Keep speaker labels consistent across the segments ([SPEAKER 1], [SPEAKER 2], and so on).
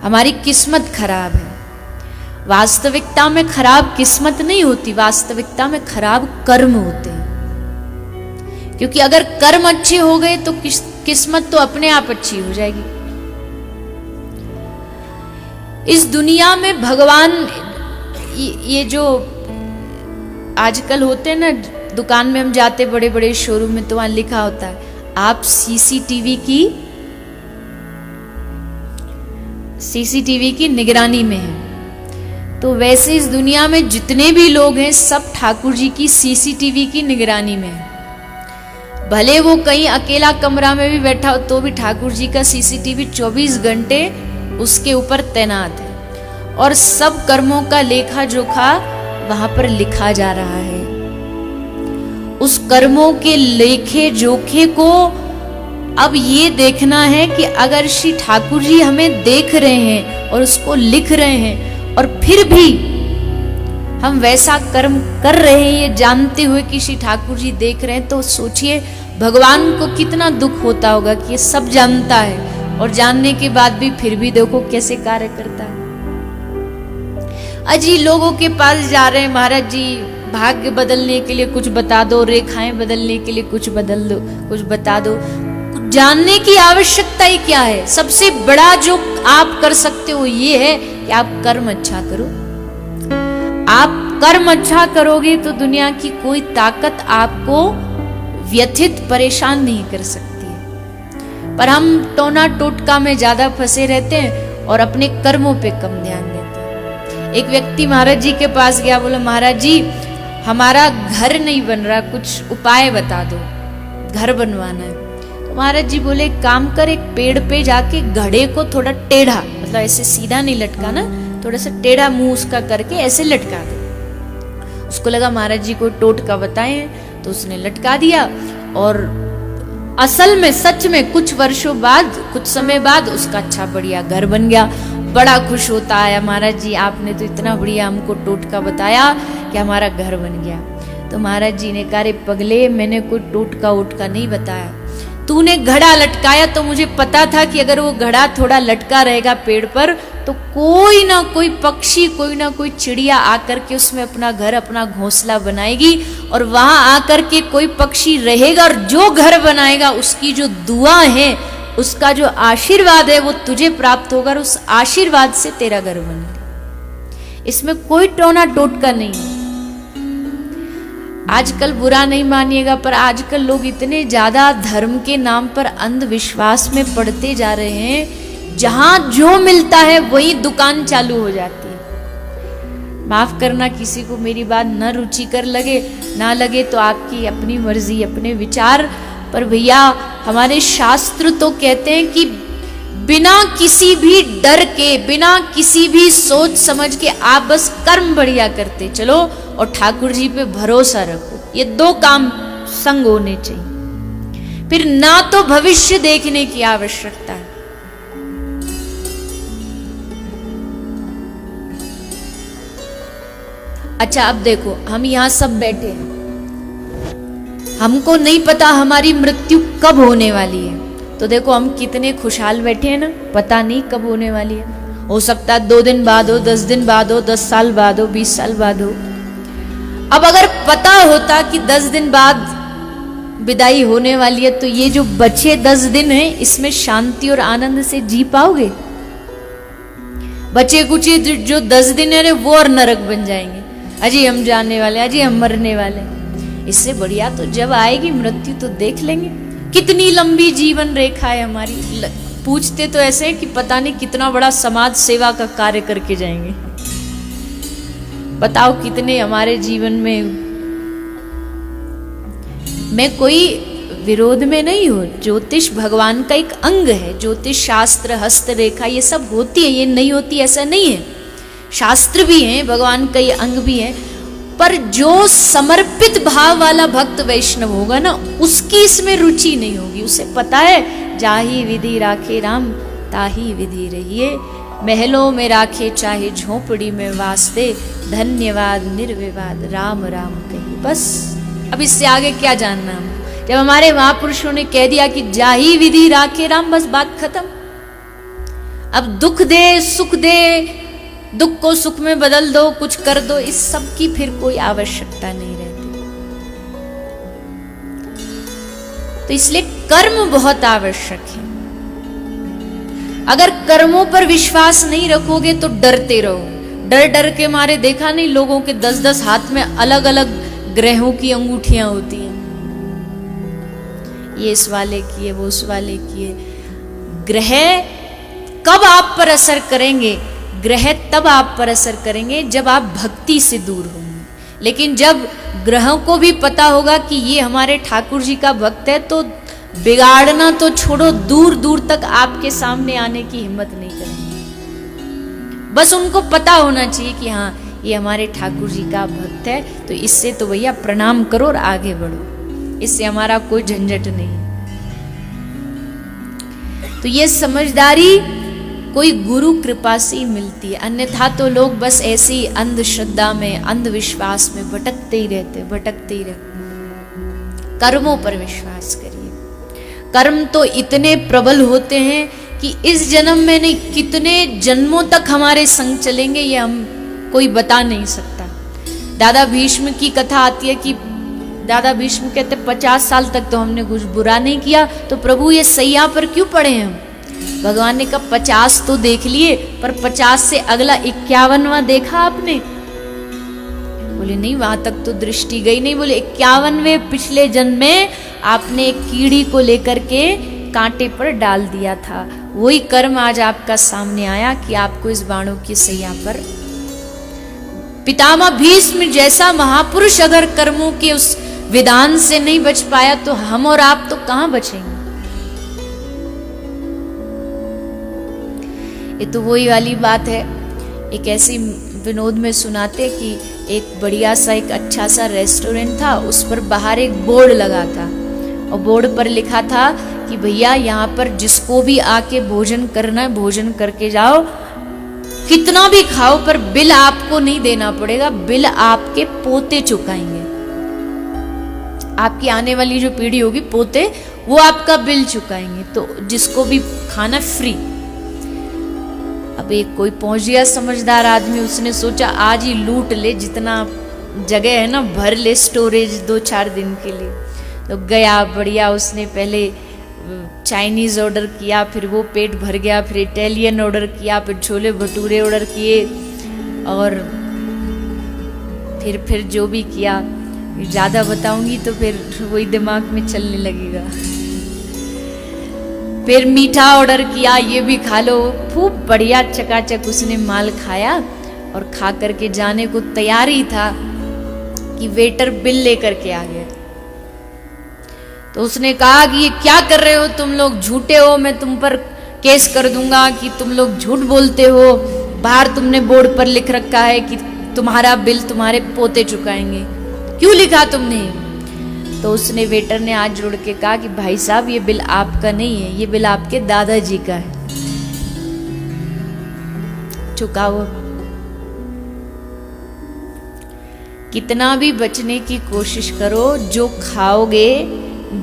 [SPEAKER 1] हमारी किस्मत खराब है। वास्तविकता में खराब किस्मत नहीं होती, वास्तविकता में खराब कर्म होते हैं। क्योंकि अगर कर्म अच्छे हो गए तो किस्मत तो अपने आप अच्छी हो जाएगी। इस दुनिया में भगवान, ये जो आजकल होते हैं ना, दुकान में हम जाते बड़े बड़े शोरूम में, तो वहां लिखा होता है आप सीसीटीवी की निगरानी में हैं। तो वैसे इस दुनिया में जितने भी लोग हैं सब ठाकुर जी की सीसीटीवी की निगरानी में हैं। भले वो कहीं अकेला कमरा में भी बैठा हो तो भी ठाकुर जी का सीसीटीवी 24 घंटे उसके ऊपर तैनात है और सब कर्मों का लेखा जोखा वहां पर लिखा जा रहा है। उस कर्मों के लेखे जोखे को अब ये देखना है कि अगर श्री ठाकुर जी हमें देख रहे हैं और उसको लिख रहे हैं और फिर भी हम वैसा कर्म कर रहे हैं ये जानते हुए कि श्री ठाकुर जी देख रहे हैं, तो सोचिए भगवान को कितना दुख होता होगा कि ये सब जानता है और जानने के बाद भी फिर भी देखो कैसे कार्य करता है। अजी लोगों के पास जा रहे हैं, महाराज जी भाग्य बदलने के लिए कुछ बता दो, रेखाएं बदलने के लिए कुछ बदल दो, कुछ बता दो। जानने की आवश्यकता ही क्या है? सबसे बड़ा जो आप कर सकते हो ये है कि आप कर्म अच्छा करो। आप कर्म अच्छा करोगे तो दुनिया की कोई ताकत आपको व्यथित परेशान नहीं कर सकती है। पर हम टोना टोटका में ज्यादा फंसे रहते हैं और अपने कर्मों पे कम ध्यान देते हैं। एक व्यक्ति महाराज जी के पास गया, बोला महाराज जी हमारा घर नहीं बन रहा, कुछ उपाय बता दो, घर बनवाना है। तो महाराज जी बोले काम कर, एक पेड़ पे जाके घड़े को थोड़ा टेढ़ा, मतलब ऐसे सीधा नहीं लटकाना, थोड़ा सा टेढ़ा मुंह उसका करके ऐसे लटका दे। उसको लगा महाराज जी को टोटका बताए तो उसने लटका दिया और असल में सच में कुछ वर्षों बाद, कुछ समय बाद उसका अच्छा बढ़िया घर बन गया। बड़ा खुश होता है, महाराज जी आपने तो इतना बढ़िया हमको टोटका बताया कि हमारा घर बन गया। तो महाराज जी ने कहा रे पगले, मैंने कोई टोटका वोटका नहीं बताया, तूने घड़ा लटकाया तो मुझे पता था कि अगर वो घड़ा थोड़ा लटका रहेगा पेड़ पर तो कोई ना कोई पक्षी, कोई ना कोई चिड़िया आकर के उसमें अपना घर, अपना घोंसला बनाएगी और वहां आकर के कोई पक्षी रहेगा और जो घर बनाएगा उसकी जो दुआ है, उसका जो आशीर्वाद है वो तुझे प्राप्त होगा और उस आशीर्वाद से तेरा घर बनेगा। इसमें कोई टोना टोटका नहीं है। आजकल बुरा नहीं मानिएगा पर आजकल लोग इतने ज्यादा धर्म के नाम पर अंधविश्वास में पड़ते जा रहे हैं, जहां जो मिलता है वही दुकान चालू हो जाती है। माफ करना किसी को मेरी बात न रुचिकर लगे ना लगे तो आपकी अपनी मर्जी, अपने विचार, पर भैया हमारे शास्त्र तो कहते हैं कि बिना किसी भी डर के, बिना किसी भी सोच समझ के आप बस कर्म बढ़िया करते चलो और ठाकुर जी पे भरोसा रखो। ये दो काम संग होने चाहिए, फिर ना तो भविष्य देखने की आवश्यकता है। अच्छा अब देखो, हम यहां सब बैठे हैं, हमको नहीं पता हमारी मृत्यु कब होने वाली है। तो देखो हम कितने खुशहाल बैठे हैं ना, पता नहीं कब होने वाली है। हो सकता है 2 दिन बाद हो, 10 दिन बाद हो, 10 साल बाद हो, 20 साल बाद हो। अब अगर पता होता कि 10 दिन बाद विदाई होने वाली है तो ये जो बचे 10 दिन हैं इसमें शांति और आनंद से जी पाओगे? बचे कुछ जो 10 दिन है वो और नरक बन जाएंगे। अजी हम जाने वाले, अजी हम मरने वाले। इससे बढ़िया तो जब आएगी मृत्यु तो देख लेंगे। कितनी लंबी जीवन रेखा है हमारी। पूछते तो ऐसे कि पता नहीं कितना बड़ा समाज सेवा का कार्य करके जाएंगे। बताओ कितने हमारे जीवन में। मैं कोई विरोध में नहीं हूं, ज्योतिष भगवान का एक अंग है। ज्योतिष शास्त्र, हस्त रेखा ये सब होती है, ये नहीं होती ऐसा नहीं है। शास्त्र भी हैं, भगवान का ये अंग भी है, पर जो समर्पित भाव वाला भक्त वैष्णव होगा ना उसकी इसमें रुचि नहीं होगी। उसे पता है जाही विधि राखे राम ताही विधि रहिए, महलों में राखे चाहे झोपड़ी में वास्ते, धन्यवाद निर्विवाद राम राम कही। बस अब इससे आगे क्या जानना हम। जब हमारे महापुरुषों ने कह दिया कि जाही विधि राखे राम, बस बात खत्म। अब दुख दे सुख दे, दुख को सुख में बदल दो, कुछ कर दो, इस सब की फिर कोई आवश्यकता नहीं रहती। तो इसलिए कर्म बहुत आवश्यक है। अगर कर्मों पर विश्वास नहीं रखोगे तो डरते रहो। डर डर के मारे देखा नहीं लोगों के 10-10 हाथ में अलग अलग ग्रहों की अंगूठियां होती हैं, ये इस वाले की है, वो उस वाले की है। ग्रह कब आप पर असर करेंगे? ग्रह तब आप पर असर करेंगे जब आप भक्ति से दूर होंगे। लेकिन जब ग्रहों को भी पता होगा कि ये हमारे ठाकुर जी का भक्त है, तो बिगाड़ना तो छोड़ो, दूर दूर तक आपके सामने आने की हिम्मत नहीं करेंगे। बस उनको पता होना चाहिए कि हाँ ये हमारे ठाकुर जी का भक्त है, तो इससे तो भैया प्रणाम करो और आगे बढ़ो, इससे हमारा कोई झंझट नहीं। तो ये समझदारी कोई गुरु कृपा से ही मिलती है, अन्यथा तो लोग बस ऐसे ही अंधश्रद्धा में, अंधविश्वास में भटकते ही रहते। कर्मों पर विश्वास करिए। कर्म तो इतने प्रबल होते हैं कि इस जन्म में नहीं, कितने जन्मों तक हमारे संग चलेंगे ये हम कोई बता नहीं सकता। दादा भीष्म की कथा आती है कि दादा भीष्म कहते 50 साल तक तो हमने कुछ बुरा नहीं किया, तो प्रभु ये सैया पर क्यों पड़े हैं हम? भगवान ने कहा 50 तो देख लिए, पर 50 से अगला 51वां देखा आपने? बोले नहीं, वहां तक तो दृष्टि गई नहीं। बोले 51वें पिछले जन्म में आपने एक कीड़ी को लेकर के कांटे पर डाल दिया था, वही कर्म आज आपका सामने आया कि आपको इस बाणों की सैया पर। पितामह भीष्म जैसा महापुरुष अगर कर्मों के उस विधान से नहीं बच पाया, तो हम और आप तो कहां बचेंगे? ये तो वही वाली बात है। एक ऐसी विनोद में सुनाते कि एक बढ़िया सा, एक अच्छा सा रेस्टोरेंट था, उस पर बाहर एक बोर्ड लगा था और बोर्ड पर लिखा था कि भैया यहाँ पर जिसको भी आके भोजन करना है भोजन करके जाओ, कितना भी खाओ, पर बिल आपको नहीं देना पड़ेगा, बिल आपके पोते चुकाएंगे। आपकी आने वाली जो पीढ़ी होगी, पोते, वो आपका बिल चुकाएंगे। तो जिसको भी खाना फ्री। अब एक कोई पहुंच गया समझदार आदमी, उसने सोचा आज ही लूट ले, जितना जगह है ना भर ले स्टोरेज 2-4 दिन के लिए। तो गया बढ़िया, उसने पहले चाइनीज ऑर्डर किया, फिर वो पेट भर गया, फिर इटालियन ऑर्डर किया, फिर छोले भटूरे ऑर्डर किए, और फिर जो भी किया, ज़्यादा बताऊंगी तो फिर वही दिमाग में चलने लगेगा। फिर मीठा ऑर्डर किया, ये भी खा लो। खूब बढ़िया चकाचक उसने माल खाया और खा करके जाने को तैयार ही था कि वेटर बिल लेकर के आ गया। तो उसने कहा कि ये क्या कर रहे हो तुम लोग, झूठे हो, मैं तुम पर केस कर दूंगा कि तुम लोग झूठ बोलते हो। बाहर तुमने बोर्ड पर लिख रखा है कि तुम्हारा बिल तुम्हारे पोते चुकाएंगे, क्यों लिखा तुमने? तो उसने, वेटर ने हाथ जोड़ के कहा कि भाई साहब ये बिल आपका नहीं है, ये बिल आपके दादाजी का है, चुकाओ। कितना भी बचने की कोशिश करो, जो खाओगे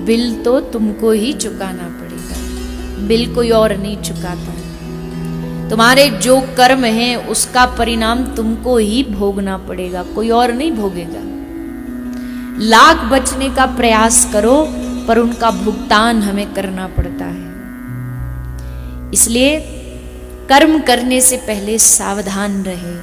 [SPEAKER 1] बिल तो तुमको ही चुकाना पड़ेगा, बिल कोई और नहीं चुकाता। तुम्हारे जो कर्म हैं उसका परिणाम तुमको ही भोगना पड़ेगा, कोई और नहीं भोगेगा। लाख बचने का प्रयास करो, पर उनका भुगतान हमें करना पड़ता है। इसलिए कर्म करने से पहले सावधान रहे।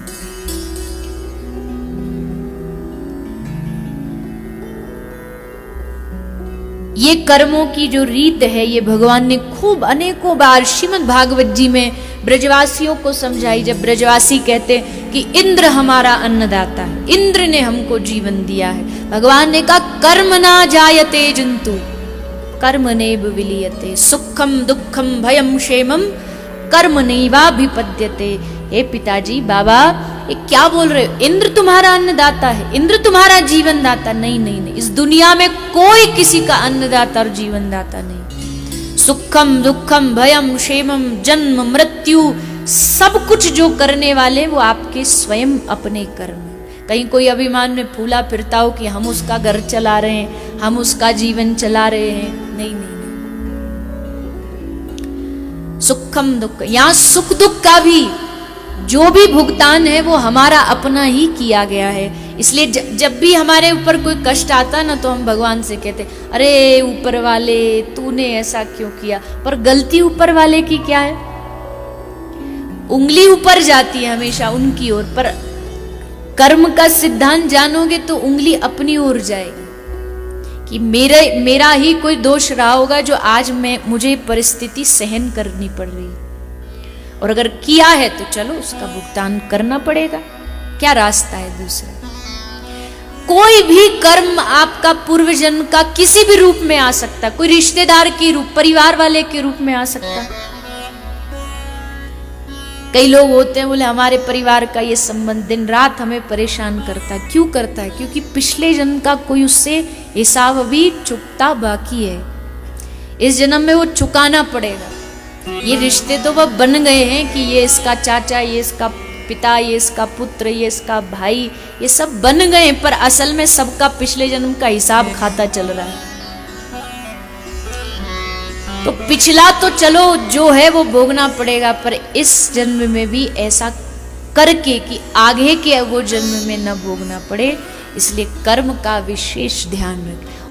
[SPEAKER 1] ये कर्मों की जो रीत है, ये भगवान ने खूब अनेकों बार श्रीमद् भागवत जी में ब्रजवासियों को समझाई। जब ब्रजवासी कहते कि इंद्र हमारा अन्नदाता है, इंद्र ने हमको जीवन दिया है, भगवान ने कहा कर्म ना जायते जंतु कर्म नैव विलीयते, सुखम दुखम भयम क्षेमम कर्म नैवाभिपद्यते। हे पिताजी, बाबा, ये क्या बोल रहे हो? इंद्र तुम्हारा अन्नदाता है, इंद्र तुम्हारा जीवन दाता? नहीं नहीं नहीं, इस दुनिया में कोई किसी का अन्नदाता और जीवन दाता नहीं। सुखम दुखम भयम क्षेमम जन्म मृत्यु, सब कुछ जो करने वाले वो आपके स्वयं अपने कर्म। कहीं कोई अभिमान में फूला फिरता हो कि हम उसका घर चला रहे हैं, हम उसका जीवन चला रहे हैं, नहीं नहीं नहीं। सुखम दुख, यहाँ सुख दुख का भी जो भी भुगतान है वो हमारा अपना ही किया गया है। इसलिए जब भी हमारे ऊपर कोई कष्ट आता ना तो हम भगवान से कहते, अरे ऊपर वाले तूने ऐसा क्यों किया। पर गलती ऊपर वाले की क्या है? उंगली ऊपर जाती है हमेशा उनकी ओर, पर कर्म का सिद्धांत जानोगे तो उंगली अपनी ओर जाएगी कि मेरा ही कोई दोष रहा होगा जो आज मुझे परिस्थिति सहन करनी पड़ रही है, और अगर किया है तो चलो उसका भुगतान करना पड़ेगा। क्या रास्ता है दूसरा? कोई भी कर्म आपका पूर्व जन्म का किसी भी रूप में आ सकता, कोई रिश्तेदार के रूप, परिवार वाले के रूप में आ सकता। कई लोग होते हैं बोले हमारे परिवार का ये संबंध दिन रात हमें परेशान करता है। क्यों करता है? क्योंकि पिछले जन्म का कोई उससे हिसाब अभी चुकता बाकी है, इस जन्म में वो चुकाना पड़ेगा। ये रिश्ते तो वह बन गए हैं कि ये इसका चाचा, ये इसका पिता, ये इसका पुत्र, ये इसका भाई, ये सब बन गए, पर असल में सबका पिछले जन्म का हिसाब खाता चल रहा है। तो पिछला तो चलो जो है वो भोगना पड़ेगा, पर इस जन्म में भी ऐसा करके कि आगे के वो जन्म में न भोगना पड़े, इसलिए कर्म का विशेष ध्यान रखें।